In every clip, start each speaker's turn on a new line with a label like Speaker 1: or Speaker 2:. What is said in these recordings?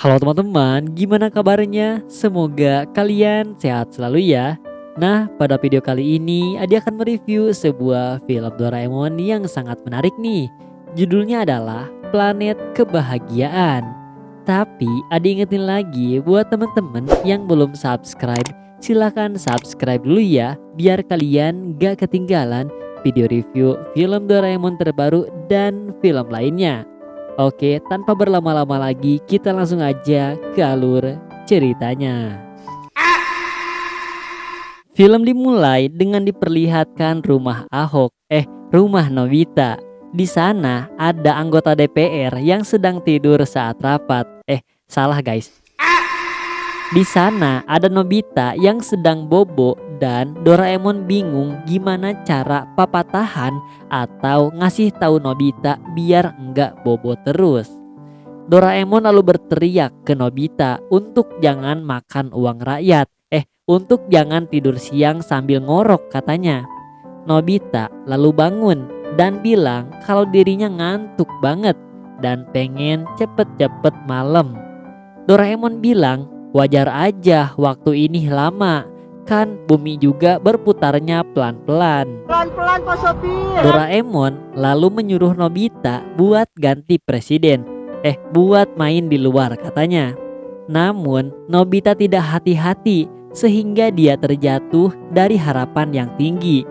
Speaker 1: Halo teman-teman, gimana kabarnya? Semoga kalian sehat selalu ya. Nah, pada video kali ini Adi akan mereview sebuah film Doraemon yang sangat menarik nih. Judulnya adalah Planet Kebahagiaan. Tapi Adi ingetin lagi buat teman-teman yang belum subscribe, silahkan subscribe dulu ya, biar kalian gak ketinggalan video review film Doraemon terbaru dan film lainnya. Oke, tanpa berlama-lama lagi, kita langsung aja ke alur ceritanya. Film dimulai dengan diperlihatkan rumah Ahok, rumah Nobita. Di sana ada anggota DPR yang sedang tidur saat rapat. Salah guys. Di sana ada Nobita yang sedang bobo dan Doraemon bingung gimana cara papa tahan atau ngasih tahu Nobita biar enggak bobo terus. Doraemon lalu berteriak ke Nobita untuk jangan makan uang rakyat. Untuk jangan tidur siang sambil ngorok katanya. Nobita lalu bangun dan bilang kalau dirinya ngantuk banget dan pengen cepet-cepet malam. Doraemon bilang, wajar aja waktu ini lama, kan bumi juga berputarnya pelan-pelan.
Speaker 2: Pelan-pelan Pak Sopir.
Speaker 1: Doraemon lalu menyuruh Nobita buat ganti presiden. Buat main di luar katanya. Namun Nobita tidak hati-hati sehingga dia terjatuh dari harapan yang tinggi.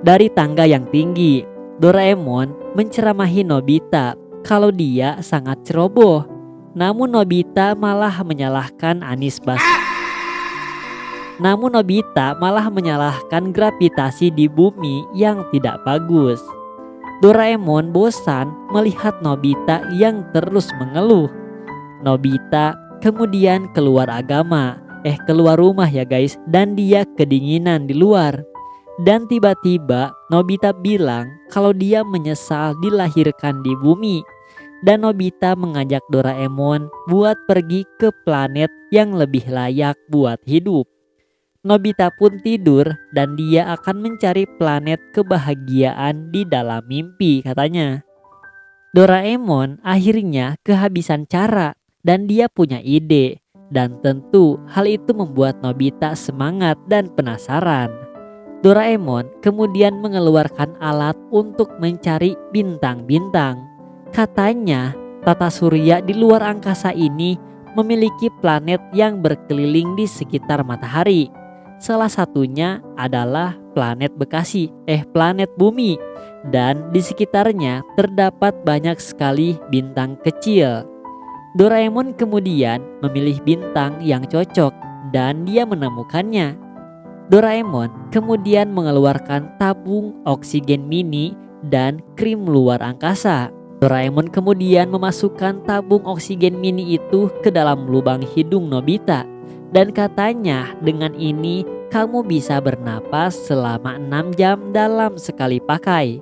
Speaker 1: Dari tangga yang tinggi. Doraemon menceramahi Nobita kalau dia sangat ceroboh. Namun Nobita malah menyalahkan gravitasi di bumi yang tidak bagus. Doraemon bosan melihat Nobita yang terus mengeluh. Nobita kemudian keluar rumah ya guys, dan dia kedinginan di luar. Dan tiba-tiba Nobita bilang kalau dia menyesal dilahirkan di bumi. Dan Nobita mengajak Doraemon buat pergi ke planet yang lebih layak buat hidup. Nobita pun tidur dan dia akan mencari planet kebahagiaan di dalam mimpi katanya. Doraemon akhirnya kehabisan cara dan dia punya ide. Dan tentu hal itu membuat Nobita semangat dan penasaran. Doraemon kemudian mengeluarkan alat untuk mencari bintang-bintang. Katanya tata surya di luar angkasa ini memiliki planet yang berkeliling di sekitar matahari. Salah satunya adalah planet planet bumi. Dan di sekitarnya terdapat banyak sekali bintang kecil. Doraemon kemudian memilih bintang yang cocok dan dia menemukannya. Doraemon kemudian mengeluarkan tabung oksigen mini dan krim luar angkasa. Doraemon kemudian memasukkan tabung oksigen mini itu ke dalam lubang hidung Nobita. Dan katanya dengan ini kamu bisa bernapas selama 6 jam dalam sekali pakai.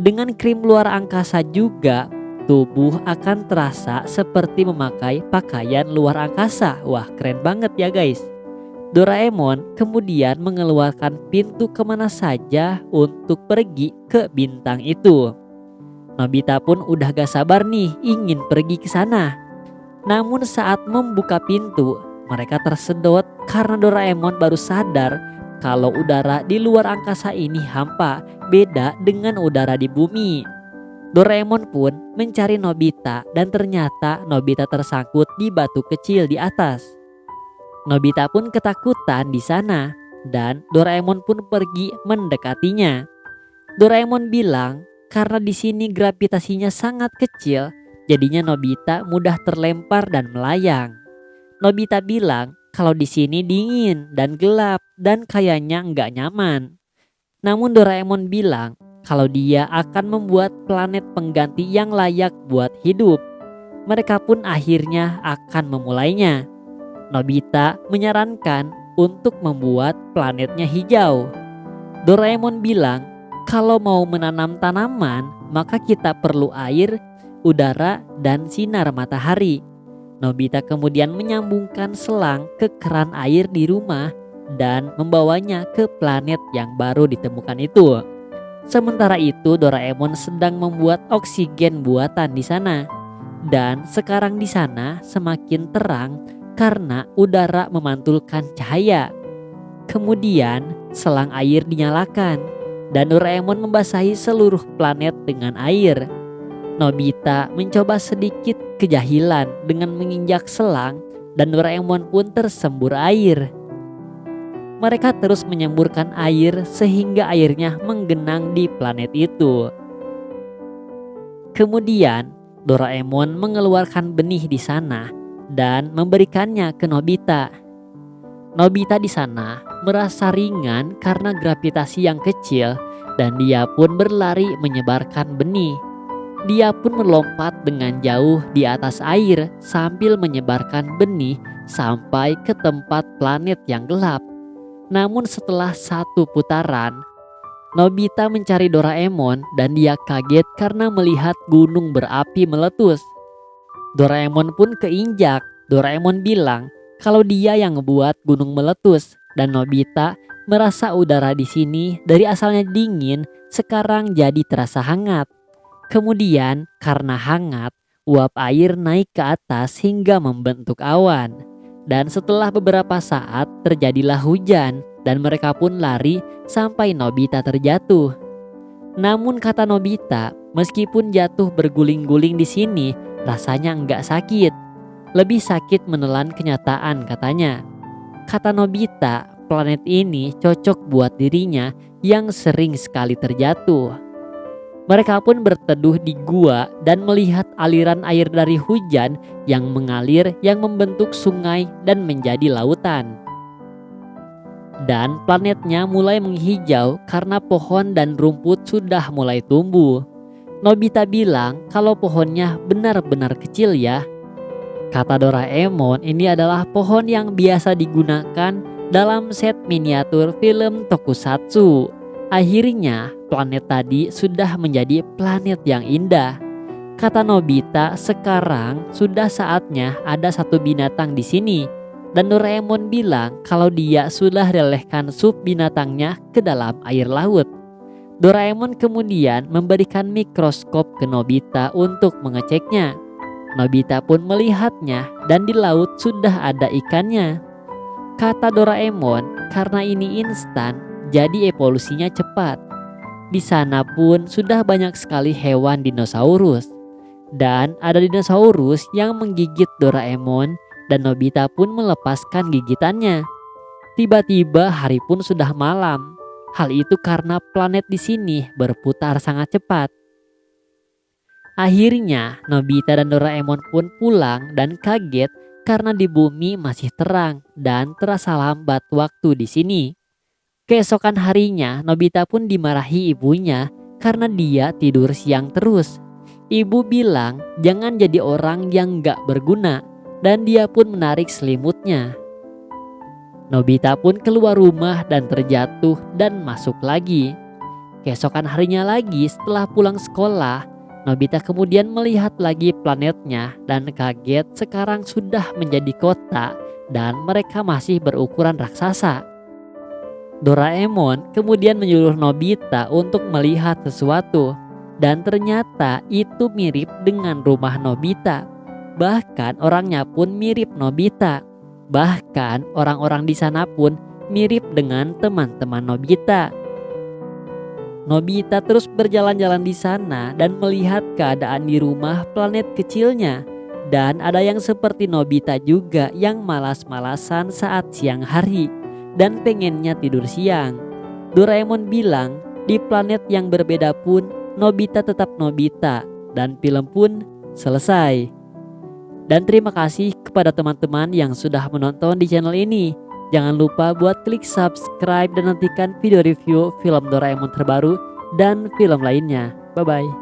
Speaker 1: Dengan krim luar angkasa juga, tubuh akan terasa seperti memakai pakaian luar angkasa. Wah, keren banget ya guys. Doraemon kemudian mengeluarkan pintu kemana saja untuk pergi ke bintang itu. Nobita pun udah gak sabar nih ingin pergi ke sana. Namun saat membuka pintu, mereka tersedot karena Doraemon baru sadar kalau udara di luar angkasa ini hampa, beda dengan udara di bumi. Doraemon pun mencari Nobita dan ternyata Nobita tersangkut di batu kecil di atas. Nobita pun ketakutan di sana dan Doraemon pun pergi mendekatinya. Doraemon bilang karena di sini gravitasinya sangat kecil, jadinya Nobita mudah terlempar dan melayang. Nobita bilang kalau di sini dingin dan gelap dan kayaknya nggak nyaman. Namun Doraemon bilang kalau dia akan membuat planet pengganti yang layak buat hidup. Mereka pun akhirnya akan memulainya. Nobita menyarankan untuk membuat planetnya hijau. Doraemon bilang kalau mau menanam tanaman maka kita perlu air, udara, dan sinar matahari. Nobita kemudian menyambungkan selang ke keran air di rumah dan membawanya ke planet yang baru ditemukan itu. Sementara itu Doraemon sedang membuat oksigen buatan di sana. dan sekarang di sana semakin terang karena udara memantulkan cahaya. Kemudian selang air dinyalakan dan Doraemon membasahi seluruh planet dengan air. Nobita mencoba sedikit kejahilan dengan menginjak selang dan Doraemon pun tersembur air. Mereka terus menyemburkan air sehingga airnya menggenang di planet itu. Kemudian Doraemon mengeluarkan benih di sana dan memberikannya ke Nobita. Nobita di sana merasa ringan karena gravitasi yang kecil dan dia pun berlari menyebarkan benih. Dia pun melompat dengan jauh di atas air sambil menyebarkan benih sampai ke tempat planet yang gelap. Namun setelah satu putaran, Nobita mencari Doraemon dan dia kaget karena melihat gunung berapi meletus. Doraemon pun keinjak. Doraemon bilang kalau dia yang ngebuat gunung meletus dan Nobita merasa udara di sini dari asalnya dingin sekarang jadi terasa hangat. Kemudian karena hangat, uap air naik ke atas hingga membentuk awan. Dan setelah beberapa saat terjadilah hujan dan mereka pun lari sampai Nobita terjatuh. Namun kata Nobita, meskipun jatuh berguling-guling di sini, rasanya enggak sakit. Lebih sakit menelan kenyataan katanya. Kata Nobita, planet ini cocok buat dirinya yang sering sekali terjatuh. Mereka pun berteduh di gua dan melihat aliran air dari hujan yang mengalir yang membentuk sungai dan menjadi lautan. Dan planetnya mulai menghijau karena pohon dan rumput sudah mulai tumbuh. Nobita bilang kalau pohonnya benar-benar kecil ya. Kata Doraemon, ini adalah pohon yang biasa digunakan dalam set miniatur film tokusatsu. Akhirnya planet tadi sudah menjadi planet yang indah. Kata Nobita, sekarang sudah saatnya ada satu binatang di sini. Dan Doraemon bilang kalau dia sudah relehkan sup binatangnya ke dalam air laut. Doraemon kemudian memberikan mikroskop ke Nobita untuk mengeceknya. Nobita pun melihatnya dan di laut sudah ada ikannya. Kata Doraemon, karena ini instan, jadi evolusinya cepat. Di sana pun sudah banyak sekali hewan dinosaurus. Dan ada dinosaurus yang menggigit Doraemon dan Nobita pun melepaskan gigitannya. Tiba-tiba hari pun sudah malam. Hal itu karena planet di sini berputar sangat cepat. Akhirnya Nobita dan Doraemon pun pulang dan kaget karena di bumi masih terang dan terasa lambat waktu di sini. Keesokan harinya Nobita pun dimarahi ibunya karena dia tidur siang terus. Ibu bilang jangan jadi orang yang gak berguna dan dia pun menarik selimutnya. Nobita pun keluar rumah dan terjatuh dan masuk lagi. Keesokan harinya lagi setelah pulang sekolah, Nobita kemudian melihat lagi planetnya dan kaget sekarang sudah menjadi kota dan mereka masih berukuran raksasa. Doraemon kemudian menyuruh Nobita untuk melihat sesuatu dan ternyata itu mirip dengan rumah Nobita. Bahkan orangnya pun mirip Nobita. Bahkan orang-orang di sana pun mirip dengan teman-teman Nobita. Nobita terus berjalan-jalan di sana dan melihat keadaan di rumah planet kecilnya. Dan ada yang seperti Nobita juga yang malas-malasan saat siang hari dan pengennya tidur siang. Doraemon bilang di planet yang berbeda pun Nobita tetap Nobita dan film pun selesai. Dan terima kasih kepada teman-teman yang sudah menonton di channel ini. Jangan lupa buat klik subscribe dan nantikan video review film Doraemon terbaru dan film lainnya. Bye bye.